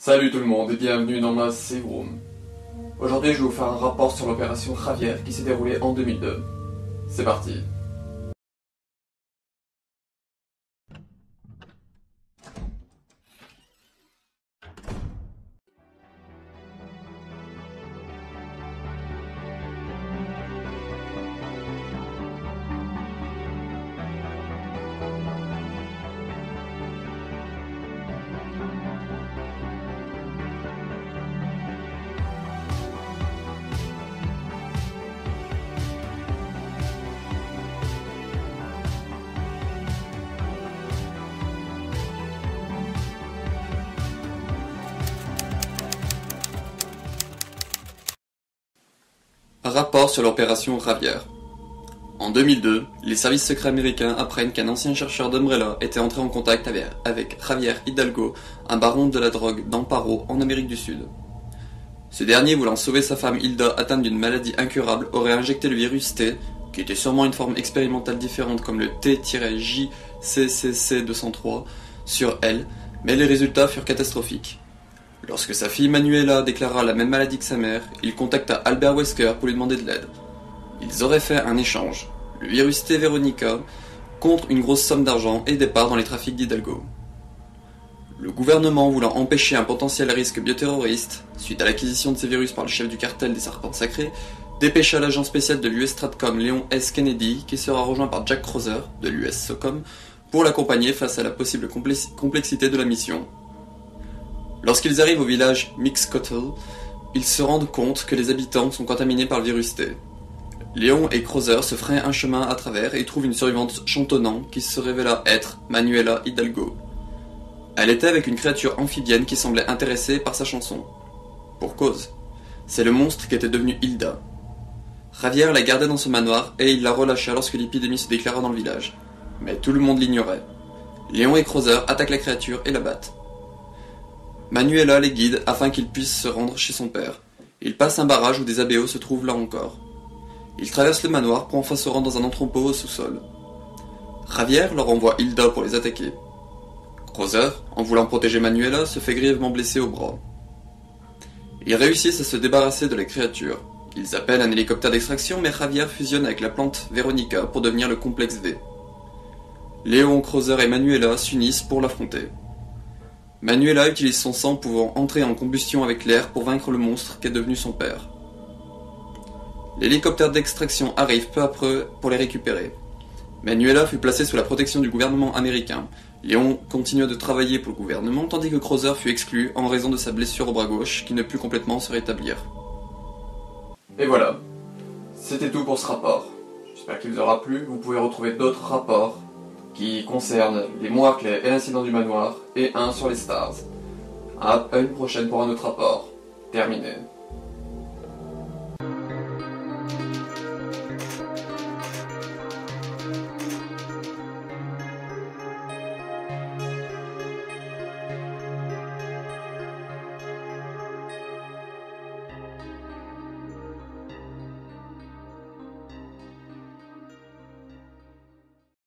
Salut tout le monde et bienvenue dans ma Save Room. Aujourd'hui je vais vous faire un rapport sur l'opération Javier qui s'est déroulée en 2002. C'est parti. Rapport sur l'opération Javier. En 2002, les services secrets américains apprennent qu'un ancien chercheur d'Umbrella était entré en contact avec Javier Hidalgo, un baron de la drogue d'Amparo en Amérique du Sud. Ce dernier, voulant sauver sa femme Hilda atteinte d'une maladie incurable, aurait injecté le virus T, qui était sûrement une forme expérimentale différente comme le T-JCCC203, sur elle, mais les résultats furent catastrophiques. Lorsque sa fille Manuela déclara la même maladie que sa mère, il contacta Albert Wesker pour lui demander de l'aide. Ils auraient fait un échange, le virus T Veronica, contre une grosse somme d'argent et des parts dans les trafics d'Hidalgo. Le gouvernement, voulant empêcher un potentiel risque bioterroriste, suite à l'acquisition de ces virus par le chef du cartel des Serpents Sacrés, dépêcha l'agent spécial de l'US Stratcom Léon S. Kennedy, qui sera rejoint par Jack Crowther, de l'US SOCOM, pour l'accompagner face à la possible complexité de la mission. Lorsqu'ils arrivent au village Mixcoatl, ils se rendent compte que les habitants sont contaminés par le virus T. Léon et Crowther se frayent un chemin à travers et trouvent une survivante chantonnant qui se révéla être Manuela Hidalgo. Elle était avec une créature amphibienne qui semblait intéressée par sa chanson. Pour cause, c'est le monstre qui était devenu Hilda. Javier la gardait dans son manoir et il la relâcha lorsque l'épidémie se déclara dans le village. Mais tout le monde l'ignorait. Léon et Crowther attaquent la créature et la battent. Manuela les guide afin qu'ils puissent se rendre chez son père. Ils passent un barrage où des ABO se trouvent là encore. Ils traversent le manoir pour enfin se rendre dans un entrepôt au sous-sol. Javier leur envoie Hilda pour les attaquer. Crowther, en voulant protéger Manuela, se fait grièvement blesser au bras. Ils réussissent à se débarrasser de la créature. Ils appellent un hélicoptère d'extraction, mais Javier fusionne avec la plante Veronica pour devenir le complexe V. Léon, Crowther et Manuela s'unissent pour l'affronter. Manuela utilise son sang pouvant entrer en combustion avec l'air pour vaincre le monstre qu'est devenu son père. L'hélicoptère d'extraction arrive peu après pour les récupérer. Manuela fut placée sous la protection du gouvernement américain. Léon continua de travailler pour le gouvernement tandis que Crowther fut exclu en raison de sa blessure au bras gauche qui ne put complètement se rétablir. Et voilà, c'était tout pour ce rapport. J'espère qu'il vous aura plu. Vous pouvez retrouver d'autres rapports qui concernent les mots clés et l'incident du manoir, et un sur les stars. À une prochaine pour un autre rapport. Terminé.